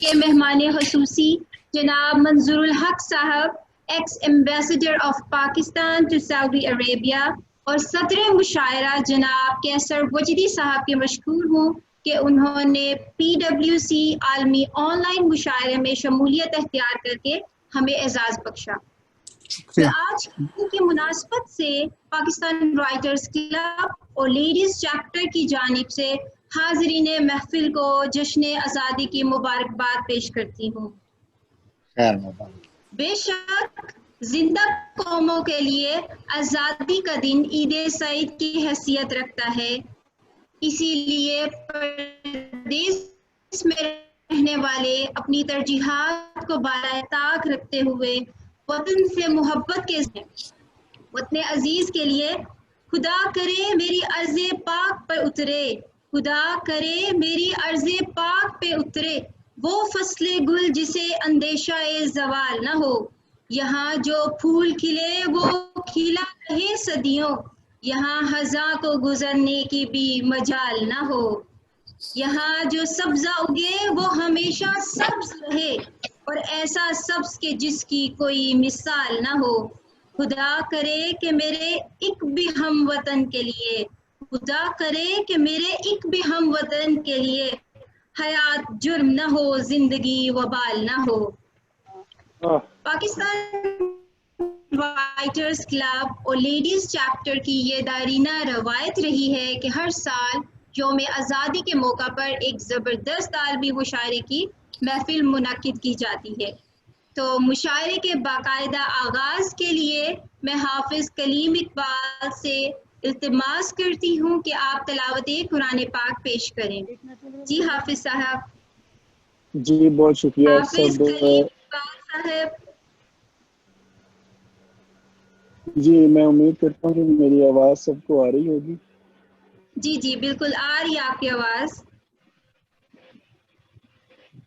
کے مہمان خصوصی جناب منظور الحق صاحب، ex ambassador of Pakistan to سعودی عربیہ، اور صدر مشاعرہ جناب کیسر وجدی صاحب کے مشکور ہوں کہ انہوں نے PWC عالمی آن لائن مشاعرے میں شمولیت اختیار کر کے ہمیں اعزاز بخشا۔ آج کی مناسبت سے پاکستان رائٹرز کلب اور لیڈیز چیپٹر کی جانب سے حاضرین محفل کو جشن آزادی کی مبارکباد پیش کرتی ہوں۔ بے شک زندہ قوموں کے لیے آزادی کا دن عید سعید کی حیثیت رکھتا ہے، اسی لیے پردیس میں رہنے والے اپنی ترجیحات کو بالائے طاق رکھتے ہوئے وطن سے محبت کے وطن عزیز کے لیے خدا کرے میری عرض پاک پر اترے، خدا کرے میری عرض پاک پہ اترے وہ فصل گل جسے اندیشہ زوال نہ ہو، یہاں جو پھول کھلے وہ کھلا رہے صدیوں، یہاں خزاں کو گزرنے کی بھی مجال نہ ہو، یہاں جو سبزہ اگے وہ ہمیشہ سبز رہے اور ایسا سبز کہ جس کی کوئی مثال نہ ہو، خدا کرے کہ میرے ایک بھی ہم وطن کے لیے، خدا کرے کہ میرے ایک بھی ہم وطن کے لیے حیات جرم نہ ہو، زندگی وبال نہ ہو۔ پاکستان رائٹرز کلب اور لیڈیز چیپٹر کی یہ دائرینہ روایت رہی ہے کہ ہر سال یوم آزادی کے موقع پر ایک زبردست عالمی مشاعرے کی محفل منعقد کی جاتی ہے۔ تو مشاعرے کے باقاعدہ آغاز کے لیے میں حافظ کلیم اقبال سے التماس کرتی ہوں کہ آپ تلاوت قرآن پاک پیش کریں۔ جی حافظ صاحب۔ جی بہت شکریہ حافظ سب۔ کلیم اقبال صاحب۔ جی میں امید کرتا ہوں کہ میری آواز سب کو آ رہی ہوگی۔ جی جی بالکل آ رہی ہے آپ کی آواز۔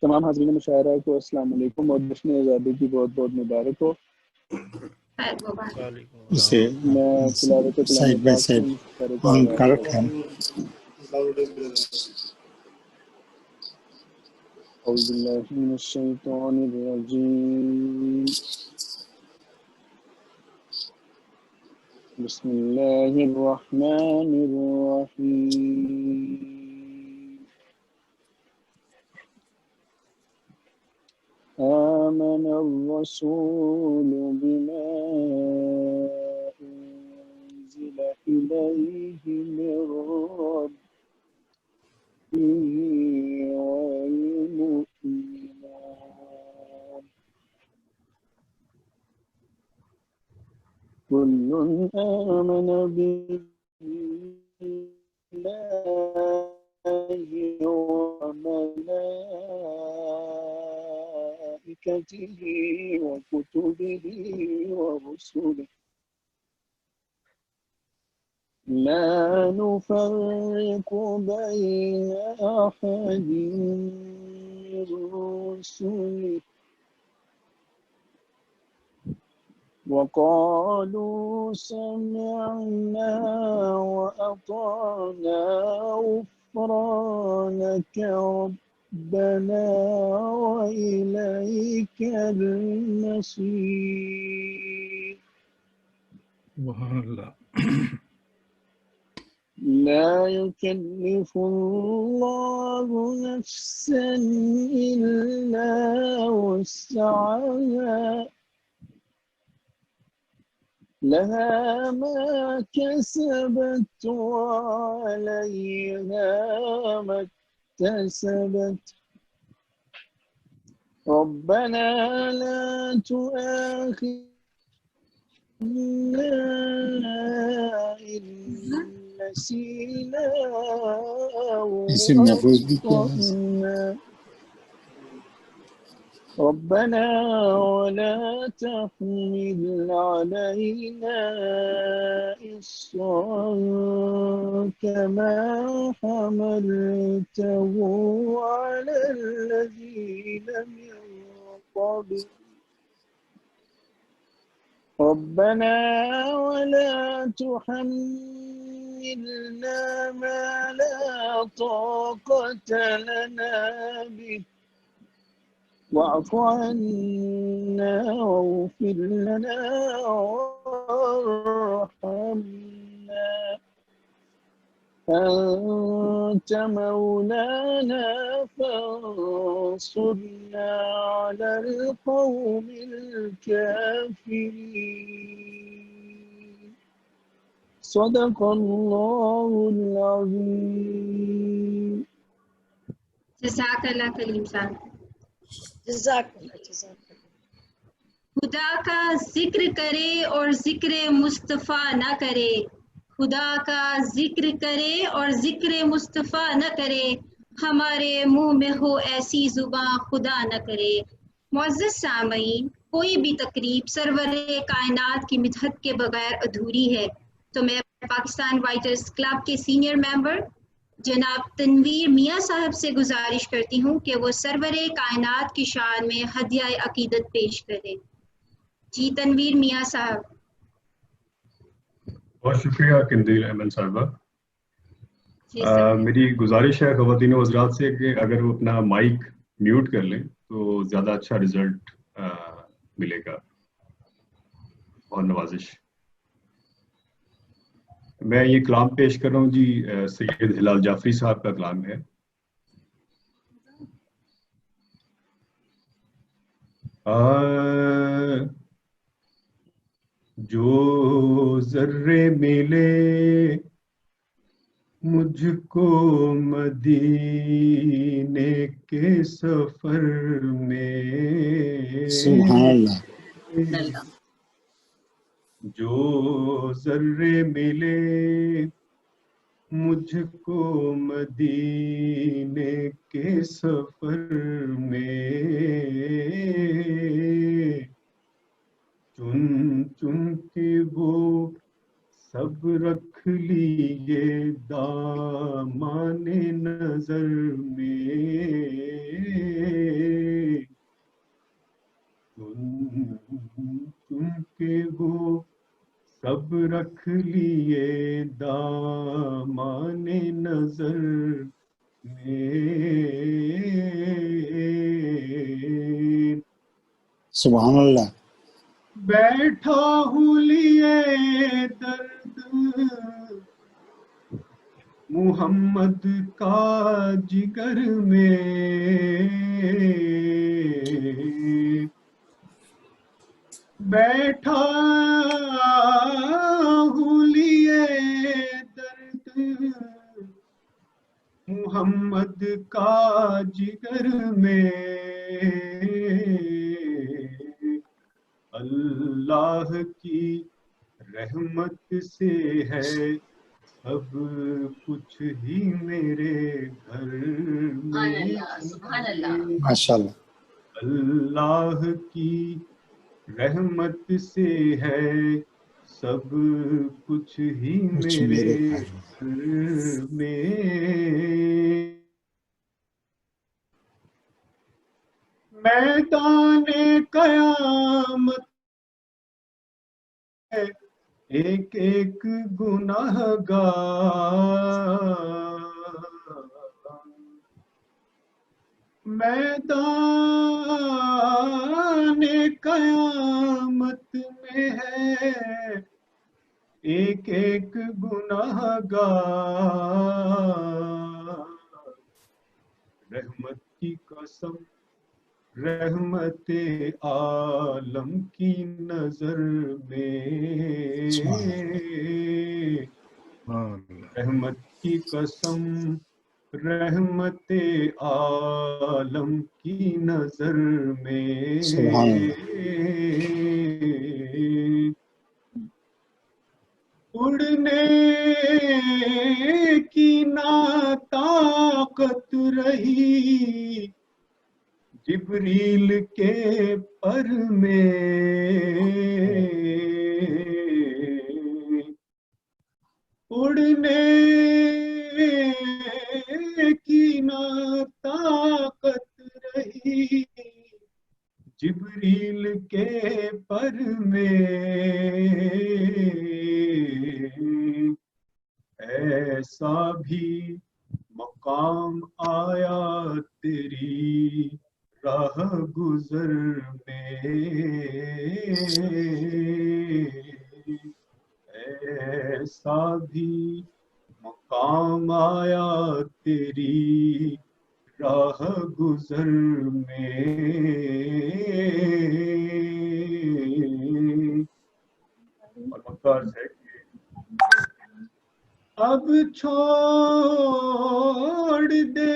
تمام حاضرین مشاعرہ کو السلام علیکم اور جشن آزادی کی بہت بہت مبارک ہو۔ اسے میں تلاوت کلام سائڈ بائی پاک سائڈ سے آن کر رکھیں۔ اعوذ باللہ من الشیطان الرجیم، بسم اللہ الرحمن الرحیم، آمن الرسول بما أنزل إليه من ربه والمؤمنون كل آمن بالله وملائكته وكتبه ورسله لا نفرق بين أحد من رسله وقالوا سمعنا وأطعنا غفرانك ربنا وإليك المصير لا يكلف الله نفسا إلا وسعها لها ما كسبت وعليها ما اكتسبت ربنا لا تؤاخذنا إن نسينا أو أخطأنا ربنا ولا تحمل علينا إصرا كما حملته على الذين من قبلنا ربنا ولا تحملنا ما لا طاقة لنا به واعف عنا واغفر لنا وارحمنا أنت مولانا فانصرنا على القوم الكافرين صدق الله العظيم. جزاک اللہ کلیم صاحب. جزاک اللہ. خدا کا ذکر کرے اور ذکر مصطفیٰ نہ کرے، خدا کا ذکر کرے اور ذکر مصطفیٰ نہ کرے، ہمارے منہ میں ہو ایسی زباں خدا نہ کرے. معزز سامعین، کوئی بھی تقریب سرور کائنات کی مدحت کے بغیر ادھوری ہے، تو میں پاکستان رائٹرز کلب کے سینئر ممبر جناب تنویر میاں صاحب سے گزارش کرتی ہوں کہ وہ سرور کائنات کی شان میں ہدیہ عقیدت پیش کریں. جی تنویر میاں صاحب. بہت شکریہ قندیل احمد صاحبہ. جی سر. میری گزارش ہے خواتین و حضرات سے کہ اگر وہ اپنا مائک میوٹ کر لیں تو زیادہ اچھا رزلٹ ملے گا. اور نوازش. میں یہ کلام پیش کر رہا ہوں جی، سید ہلال جعفری صاحب کا کلام ہے. جو ذرے ملے مجھ کو مدینے کے سفر میں، سبحان اللہ. جو ذرے ملے مجھ کو مدینے کے سفر میں، چن چن کے وہ سب رکھ لیے دامان نظر میں، چن چن کے وہ سب رکھ لیے دامان نظر میں. سبحان اللہ. بیٹھا ہوں لیے درد محمد کا جگر میں، بیٹھا ہوں لیے درد محمد کا جگر میں، اللہ کی رحمت سے ہے سب کچھ ہی میرے گھر میں. ماشاء اللہ. اللہ کی رحمت سے ہے سب کچھ ہی میرے گھر میں. میدان قیامت ایک ایک گناہ گار، میدان قیامت میں ہے ایک ایک گناہ گار. رحمت کی قسم رحمت عالم کی نظر میں، رحمت کی قسم رحمت عالم کی نظر میں، اڑنے کی نا طاقت رہی جبریل کے پر میں، اڑنے کی نا طاقت رہی جبریل کے پر میں، ایسا بھی مقام آیا تیری راہ گزر میں ایسا بھی مقام آیا تیری راہ گزر میں اور مکہ ہے کہ اب چھوڑ دے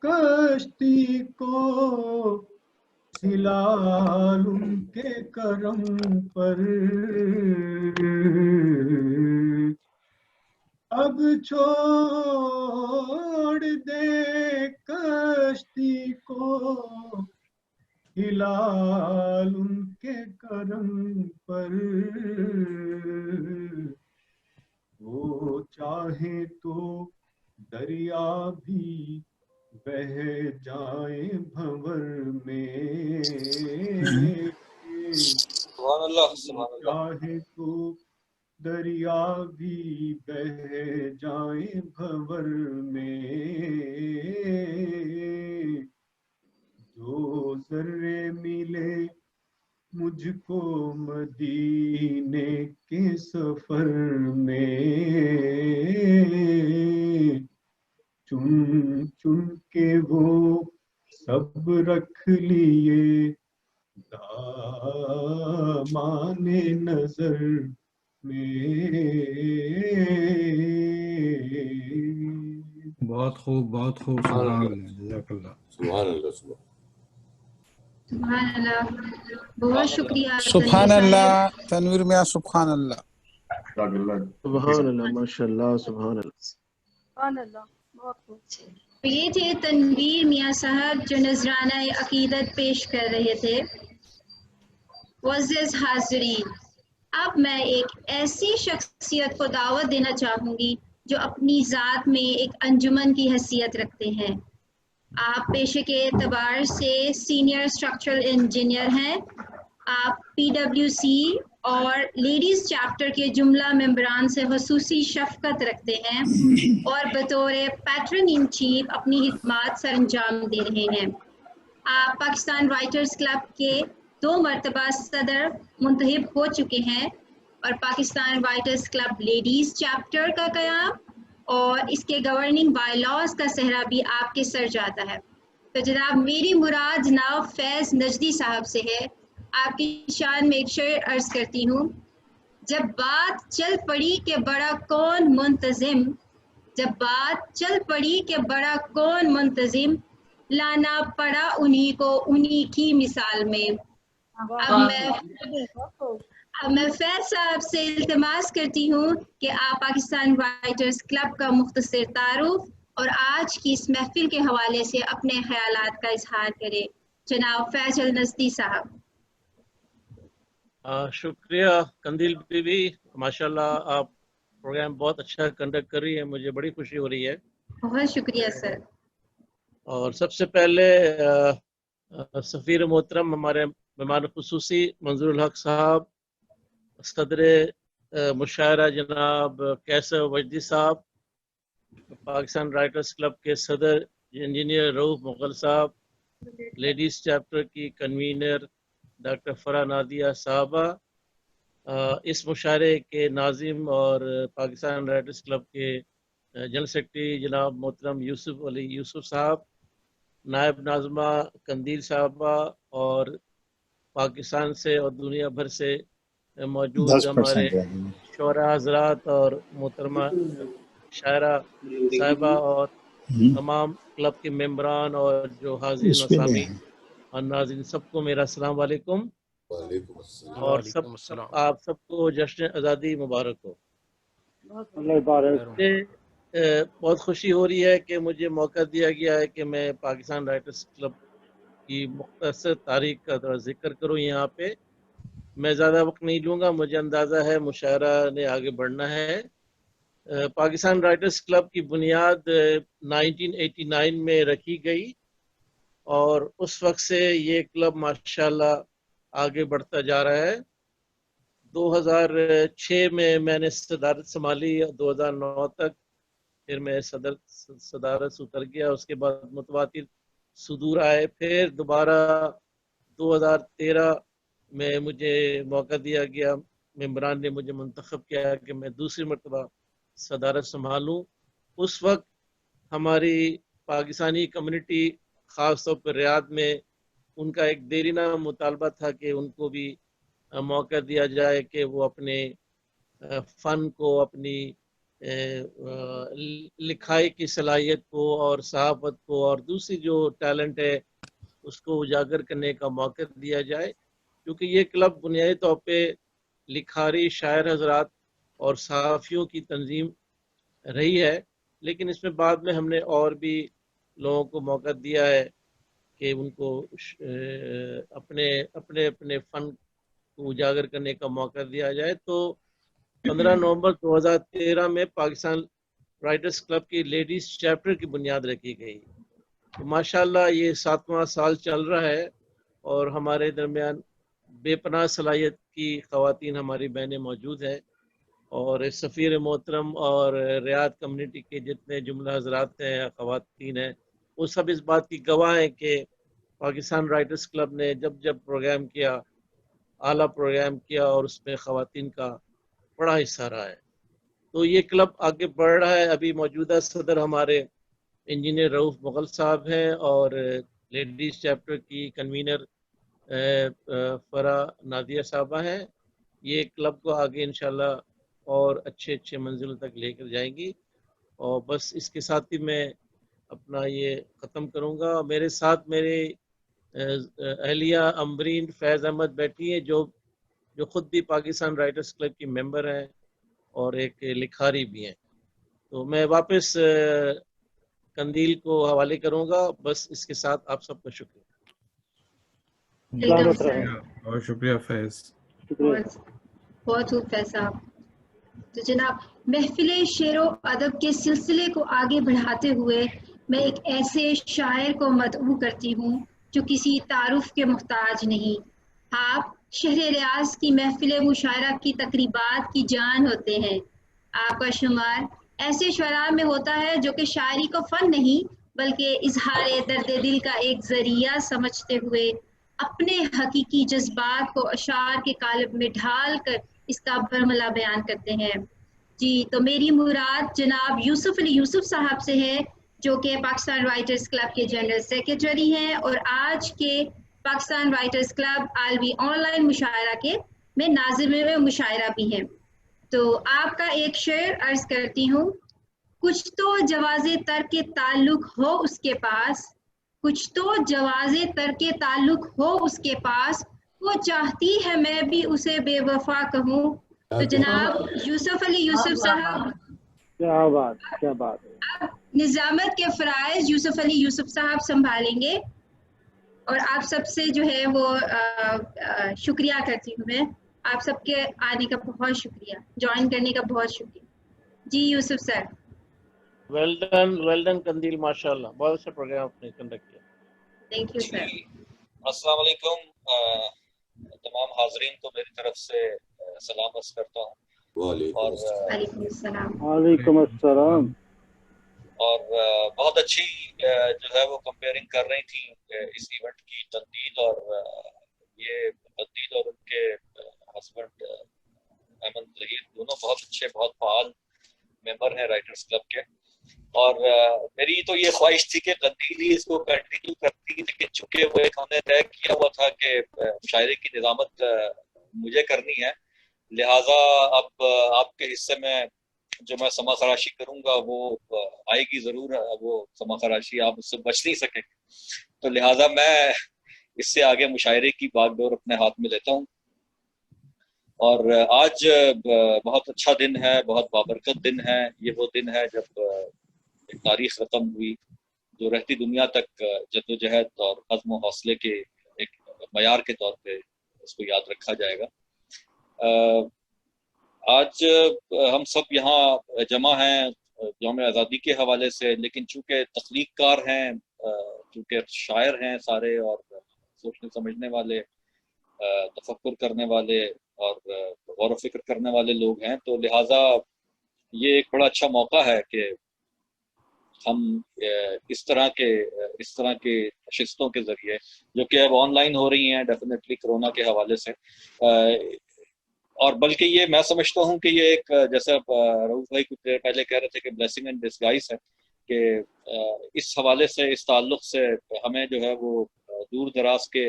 کشتی کو ہلال ان کے کرم پر اب چھوڑ دے کشتی کو ہلال ان کے کرم پر وہ چاہے تو دریا بھی بہ جائے بھنور میں سبحان اللہ سبحان اللہ چاہے تو دریا بھی بہ جائے بھنور میں جو ذرے ملے مجھ کو مدینے کے سفر میں چن چن کے وہ سب رکھ لیے دامان نظر میں بہت خوب بہت خوب سبحان اللہ جزاک اللہ سبحان اللہ سبحان اللہ، بہت شکریہ سبحان اللہ تنویر میاں سبحان اللہ سبحان اللہ ماشاء اللہ سبحان اللہ سبحان اللہ بہت خوب. یہ تھے تنویر میاں صاحب جو نذرانہ عقیدت پیش کر رہے تھے. معزز حاضرین، اب میں ایک ایسی شخصیت کو دعوت دینا چاہوں گی جو اپنی ذات میں ایک انجمن کی حیثیت رکھتے ہیں. آپ پیشے کے اعتبار سے سینئر اسٹرکچرل انجینئر ہیں. آپ PWC اور لیڈیز چیپٹر کے جملہ ممبران سے خصوصی شفقت رکھتے ہیں اور بطور پیٹرن ان چیف اپنی خدمات سر انجام دے رہے ہیں. آپ پاکستان رائٹرز کلب کے 2 مرتبہ صدر منتخب ہو چکے ہیں اور Pakistan writers club ladies chapter کا قیام اور اس کے گورننگ بائی لاز کا صحرا بھی آپ کے سر جاتا ہے. تو جناب میری مراد جناب فیض نجدی صاحب سے ہے. آپ کی شان میں ایک شعر عرض کرتی ہوں. جب بات چل پڑی کہ بڑا کون منتظم، جب بات چل پڑی کہ بڑا کون منتظم، لانا پڑا انہی کو انہی کی مثال میں. اب میں فیض صاحب سے التماس کرتی ہوں کہ آپ پاکستان رائٹرز کلب کا مختصر تعارف اور آج کی اس محفل کے حوالے سے اپنے خیالات کا اظہار کریں. جناب فیض النجدی صاحب. شکریہ قندیل بی بی، ماشاءاللہ آپ پروگرام بہت اچھا کنڈکٹ کر رہی ہے، مجھے بڑی خوشی ہو رہی ہے. بہت شکریہ سر. اور سب سے پہلے سفیر محترم ہمارے مہمان خصوصی منظور الحق صاحب، صدر مشاعرہ جناب کیسر وجدی صاحب، پاکستان رائٹرز کلب کے صدر انجینئر رؤوف مغل صاحب، لیڈیز چیپٹر کی کنوینر ڈاکٹر فرح نادیہ صاحبہ، اس مشاعرے کے ناظم اور پاکستان رائٹرز کلب کے جنرل سیکرٹری جناب محترم یوسف علی یوسف صاحب، نائب ناظمہ قندیل صاحبہ اور پاکستان سے اور دنیا بھر سے موجود ہمارے شعراء حضرات اور محترمہ شاعرہ صاحبہ اور تمام کلب کے ممبران اور جو حاضرین اسامی اور ناظرین، سب کو میرا السلام علیکم اور آپ سب کو جشن آزادی مبارک ہو. بہت خوشی ہو رہی ہے کہ مجھے موقع دیا گیا ہے کہ میں پاکستان رائٹرز کلب کی مختصر تاریخ کا ذکر کروں یہاں پہ. میں زیادہ وقت نہیں لوں گا، مجھے اندازہ ہے مشاعرہ نے آگے بڑھنا ہے. پاکستان رائٹرز کلب کی بنیاد 1989 میں رکھی گئی اور اس وقت سے یہ کلب ماشاءاللہ آگے بڑھتا جا رہا ہے. 2006 میں نے صدارت سنبھالی، 2009 تک پھر میں صدارت سے اتر گیا. اس کے بعد متواتر صدور آئے. پھر دوبارہ 2013 میں مجھے موقع دیا گیا، ممبران نے مجھے منتخب کیا کہ میں دوسری مرتبہ صدارت سنبھالوں. اس وقت ہماری پاکستانی کمیونٹی خاص طور پر ریاض میں ان کا ایک دیرینہ مطالبہ تھا کہ ان کو بھی موقع دیا جائے کہ وہ اپنے فن کو، اپنی لکھائی کی صلاحیت کو اور صحافت کو اور دوسری جو ٹیلنٹ ہے اس کو اجاگر کرنے کا موقع دیا جائے، کیونکہ یہ کلب بنیادی طور پہ لکھاری شاعر حضرات اور صحافیوں کی تنظیم رہی ہے، لیکن اس میں بعد میں ہم نے اور بھی لوگوں کو موقع دیا ہے کہ ان کو اپنے اپنے اپنے فن کو اجاگر کرنے کا موقع دیا جائے. تو 15 نومبر 2013 میں پاکستان رائٹرز کلب کی لیڈیز چیپٹر کی بنیاد رکھی گئی. تو ماشاءاللہ یہ 7واں سال چل رہا ہے اور ہمارے درمیان بے پناہ صلاحیت کی خواتین ہماری بہنیں موجود ہیں، اور سفیر محترم اور ریاض کمیونٹی کے جتنے جملہ حضرات ہیں، خواتین ہیں، وہ سب اس بات کی گواہ ہیں کہ پاکستان رائٹرز کلب نے جب جب پروگرام کیا، اعلیٰ پروگرام کیا، اور اس میں خواتین کا بڑا حصہ رہا ہے. تو یہ کلب آگے بڑھ رہا ہے. ابھی موجودہ صدر ہمارے انجینئر رؤف مغل صاحب ہیں اور لیڈیز چیپٹر کی کنوینر فرا نادیہ صاحبہ ہیں. یہ کلب کو آگے انشاءاللہ اور اچھے منزلوں تک لے کر جائیں گی. اور بس اس کے ساتھ ہی میں اپنا یہ ختم کروں گا. میرے ساتھ میرے اہلیہ امبرین فیض احمد بیٹھی ہیں جو خود بھی پاکستان رائٹرز کلب کی ممبر ہیں اور ایک لکھاری بھی ہیں. تو میں واپس قندیل کو حوالے کروں گا. بس اس کے ساتھ آپ سب کا شکریہ. سلامت رہے. بہت شکریہ فیض. بہت خوب فیض صاحب. تو جناب، محفل شعر و ادب کے سلسلے کو آگے بڑھاتے ہوئے میں ایک ایسے شاعر کو مدعو کرتی ہوں جو کسی تعارف کے محتاج نہیں. آپ شہر ریاض کی محفل مشاعرہ کی تقریبات کی جان ہوتے ہیں. آپ کا شمار ایسے شعراء میں ہوتا ہے جو کہ شاعری کو فن نہیں بلکہ اظہار درد دل کا ایک ذریعہ سمجھتے ہوئے اپنے حقیقی جذبات کو اشعار کے قالب میں ڈھال کر اس کا برملا بیان کرتے ہیں. جی، تو میری مراد جناب یوسف علی یوسف صاحب سے ہے، جو کہ پاکستان رائٹرز کلب کے جنرل سیکرٹری ہیں اور آج کے پاکستان رائٹرز کلب عالمی آن لائن مشاعرہ کے میں ناظم مشاعرہ بھی ہیں. تو آپ کا ایک شعر عرض کرتی ہوں. کچھ تو جواز ترک تعلق ہو اس کے پاس، کچھ تو جواز ترک تعلق ہو اس کے پاس، وہ چاہتی ہے میں بھی اسے بے وفا کہوں. تو جناب یوسف علی یوسف صاحب، کیا بات ہے. اب نظامت کے فرائض یوسف علی یوسف صاحب سنبھالیں گے اور آپ سب سے جو ہے وہ شکریہ کرتی ہوں. میں آپ سب کے آنے کا بہت شکریہ، جوائن کرنے کا بہت شکریہ. جی یوسف سر. ویل ڈن قندیل، ماشاءاللہ بہت اچھا پروگرام آپ نے کنڈکٹ کیا. Thank you sir. السلام علیکم. تمام حاضرین کو میری طرف سے سلام عرض کرتا ہوں. وعلیکم السلام. وعلیکم السلام. اور بہت اچھی جو ہے وہ کمپیئرنگ کر رہی تھی اس ایونٹ کی تنقید، اور یہ تنقید اور ان کے ہسبینڈ احمد ظہیر دونوں بہت اچھے، بہت فعال ممبر ہیں رائٹرز کلب کے. اور میری تو یہ خواہش تھی کہ قندیل ہی اس کو کنٹینیو کرتی، لیکن چونکہ وہ ایک ہم نے طے کیا ہوا تھا کہ شاعری کی نظامت مجھے کرنی ہے، لہٰذا اب آپ کے حصے میں جو میں سما خراشی کروں گا وہ آئے گی ضرور. وہ سما خراشی آپ اس سے بچ نہیں سکیں گے، تو لہٰذا میں اس سے آگے مشاعرے کی باغ ڈور اپنے ہاتھ میں لیتا ہوں. اور آج بہت اچھا دن ہے، بہت بابرکت دن ہے. یہ وہ دن ہے جب ایک تاریخ ختم ہوئی جو رہتی دنیا تک جدوجہد اور عزم و حوصلے کے ایک معیار کے طور پہ اس کو یاد رکھا جائے گا. آج ہم سب یہاں جمع ہیں یوم آزادی کے حوالے سے، لیکن چونکہ تخلیق کار ہیں، چونکہ شاعر ہیں سارے، اور سوچنے سمجھنے والے، تفکر کرنے والے اور غور و فکر کرنے والے لوگ ہیں، تو لہٰذا یہ ایک بڑا اچھا موقع ہے کہ ہم اس طرح کے نشستوں کے ذریعے جو کہ اب آن لائن ہو رہی ہیں ڈیفینیٹلی کرونا کے حوالے سے، اور بلکہ یہ میں سمجھتا ہوں کہ یہ ایک جیسا رؤوف بھائی کچھ دیر پہلے کہہ رہے تھے کہ بلیسنگ اینڈ ڈسگائز ہے، کہ اس حوالے سے اس تعلق سے ہمیں جو ہے وہ دور دراز کے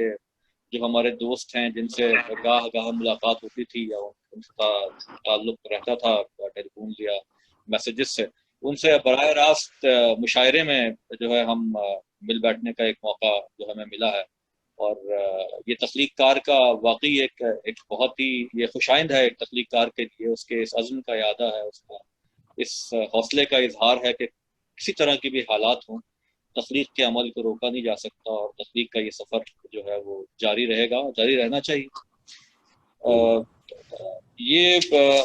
جو ہمارے دوست ہیں جن سے گاہ ملاقات ہوتی تھی یا ان کا تعلق رہتا تھا ٹیلی فون یا میسیجز سے، ان سے براہ راست مشاعرے میں جو ہے ہم مل بیٹھنے کا ایک موقع جو ہمیں ملا ہے، اور یہ تخلیق کار کا واقعی ایک بہت ہی یہ خوشائند ہے ایک تخلیق کار کے لیے، اس کے اس عزم کا اعادہ ہے، اس کا اس حوصلے کا اظہار ہے کہ کسی طرح کی بھی حالات ہوں تخلیق کے عمل کو روکا نہیں جا سکتا، اور تخلیق کا یہ سفر جو ہے وہ جاری رہے گا، جاری رہنا چاہیے۔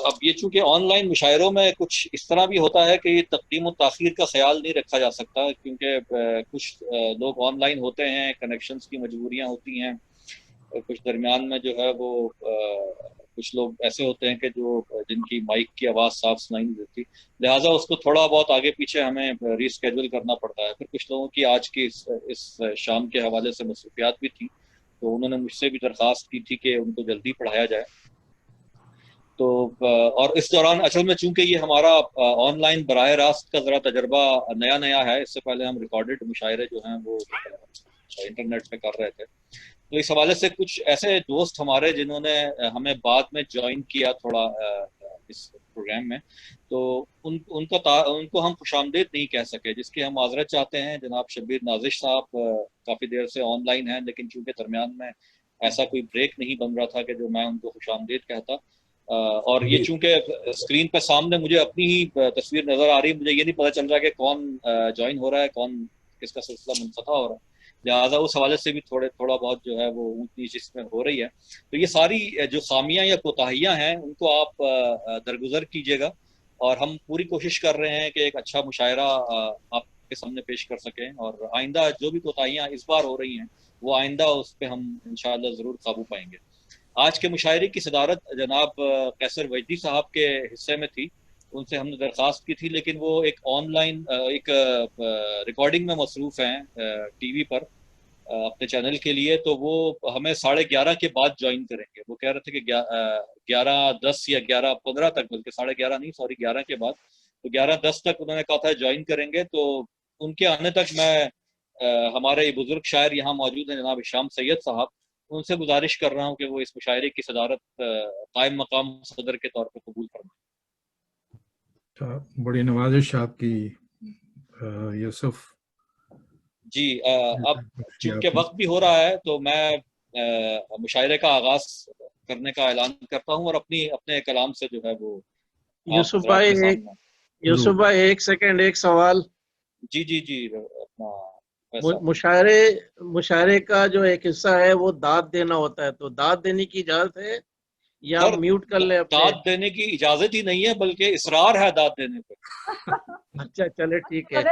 اب یہ چونکہ آن لائن مشاعروں میں کچھ اس طرح بھی ہوتا ہے کہ یہ تقدیم و تاخیر کا خیال نہیں رکھا جا سکتا، کیونکہ کچھ لوگ آن لائن ہوتے ہیں، کنیکشنز کی مجبوریاں ہوتی ہیں، کچھ درمیان میں جو ہے وہ کچھ لوگ ایسے ہوتے ہیں کہ جن کی مائک کی آواز صاف سنائی نہیں دیتی، لہٰذا اس کو تھوڑا بہت آگے پیچھے ہمیں ری اسکیجول کرنا پڑتا ہے۔ پھر کچھ لوگوں کی آج کی اس شام کے حوالے سے مصروفیات بھی تھی، تو انہوں نے مجھ سے بھی درخواست کی تھی کہ ان کو جلدی پڑھایا جائے، تو اور اس دوران اصل میں چونکہ یہ ہمارا آن لائن براہ راست کا ذرا تجربہ نیا ہے، اس سے پہلے ہم ریکارڈڈ مشاعرے جو ہیں وہ انٹرنیٹ پہ کر رہے تھے، تو اس حوالے سے کچھ ایسے دوست ہمارے جنہوں نے ہمیں بعد میں جوائن کیا تھوڑا اس پروگرام میں، تو ان کو ہم خوش آمدید نہیں کہہ سکے، جس کی ہم معذرت چاہتے ہیں۔ جناب شبیر نازش صاحب کافی دیر سے آن لائن ہیں، لیکن چونکہ درمیان میں ایسا کوئی بریک نہیں بن رہا تھا کہ جو میں ان کو خوش آمدید کہتا، اور یہ چونکہ اسکرین پہ سامنے مجھے اپنی ہی تصویر نظر آ رہی ہے، مجھے یہ نہیں پتہ چل رہا کہ کون جوائن ہو رہا ہے، کون کس کا سلسلہ منقطع ہو رہا ہے، لہٰذا اس حوالے سے بھی تھوڑا بہت جو ہے وہ اونچ نیچ اس میں ہو رہی ہے۔ تو یہ ساری جو خامیاں یا کوتاہیاں ہیں ان کو آپ درگزر کیجیے گا، اور ہم پوری کوشش کر رہے ہیں کہ ایک اچھا مشاعرہ آپ کے سامنے پیش کر سکیں، اور آئندہ جو بھی کوتاہیاں اس بار ہو رہی ہیں وہ آئندہ اس پہ ہم انشاءاللہ ضرور قابو پائیں گے۔ آج کے مشاعرے کی صدارت جناب قیصر وجدی صاحب کے حصے میں تھی، ان سے ہم نے درخواست کی تھی، لیکن وہ ایک آن لائن ایک ریکارڈنگ میں مصروف ہیں ٹی وی پر اپنے چینل کے لیے، تو وہ ہمیں 11:30 کے بعد جوائن کریں گے۔ وہ کہہ رہے تھے کہ 11:10 یا 11:15 تک، بلکہ 11:30 نہیں 11 کے بعد، تو 11:10 تک انہوں نے کہا تھا جوائن کریں گے، تو ان کے آنے تک میں ہمارے بزرگ شاعر یہاں موجود ہیں جناب ہشام سید صاحب، ان سے گزارش کر رہا ہوں کہ وہ اس مشاعرے کی صدارت قائم مقام صدر کے طور پر قبول فرمائیں۔ بڑی نوازش آپ کی یوسف جی۔ اب چونکہ وقت بھی ہو رہا ہے تو میں مشاعرے کا آغاز کرنے کا اعلان کرتا ہوں، اور اپنے کلام سے جو ہے وہ یوسف بھائی ایک سیکنڈ، ایک سوال۔ جی مشاعرے کا جو ایک حصہ ہے وہ داد دینا ہوتا ہے، تو داد دینے کی اجازت ہے یا میوٹ کر لیں؟ داد دینے کی اجازت ہی نہیں ہے، بلکہ اصرار ہے داد دینے پہ۔ اچھا چلے ٹھیک ہے،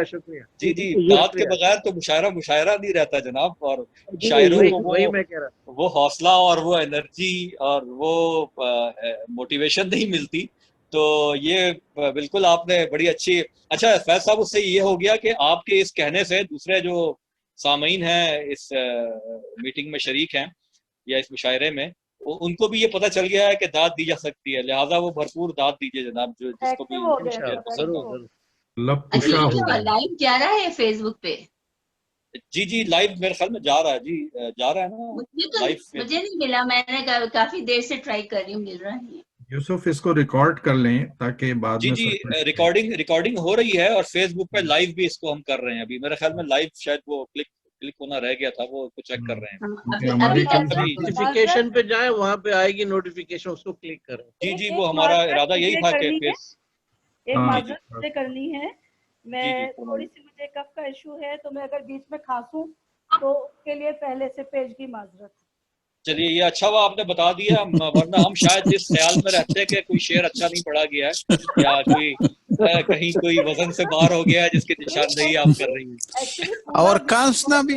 شکریہ۔ جی داد کے بغیر تو مشاعرہ نہیں رہتا جناب، اور شاعروں کو وہی میں کہہ رہا، وہ حوصلہ اور وہ انرجی اور وہ موٹیویشن نہیں ملتی، تو یہ بالکل آپ نے بڑی اچھا فیض صاحب، اس سے یہ ہو گیا کہ آپ کے اس کہنے سے دوسرے جو سامعین ہیں اس میٹنگ میں شریک ہیں یا اس مشاعرے میں، ان کو بھی یہ پتہ چل گیا ہے کہ داد دی جا سکتی ہے، لہٰذا وہ بھرپور داد دیجیے جناب، جس کو بھی ضرور۔ لائیو جا رہا ہے فیس بک پہ؟ جی لائیو میرے خیال میں جا رہا ہے، جی جا رہا ہے نا لائیو۔ مجھے نہیں ملا، میں نے کافی دیر سے ٹرائی کر رہی ہوں، مل رہا نہیں۔ یوسف اس کو ریکارڈ کر لیں تاکہ بعد میں جی ریکارڈنگ ہو رہی ہے، اور فیس بک پہ لائیو بھی اس کو ہم کر رہے ہیں ابھی، میرے خیال میں لائیو شاید وہ کلک ہونا رہ گیا تھا، وہ چیک کر رہے ہیں۔ نوٹیفیکیشن پہ جائیں، وہاں پہ آئے گی نوٹیفیکیشن، اس کو کلک کریں۔ جی وہ ہمارا ارادہ یہی تھا کہ ایک معذرت کرنی ہے، میں تھوڑی سی مجھے کف کا ایشو ہے، تو میں اگر بیچ میں کھانسوں تو اس کے لیے پہلے سے پیش کی معذرت۔ چلیے یہ اچھا ہوا آپ نے بتا دیا، ورنہ ہم شاید اس خیال میں رہتے کہ کوئی شعر اچھا نہیں پڑھا گیا ہے، یا کہیں کوئی وزن سے باہر ہو گیا ہے جس کی نشاندہی آپ کر رہی ہیں۔ اور کانسنا بھی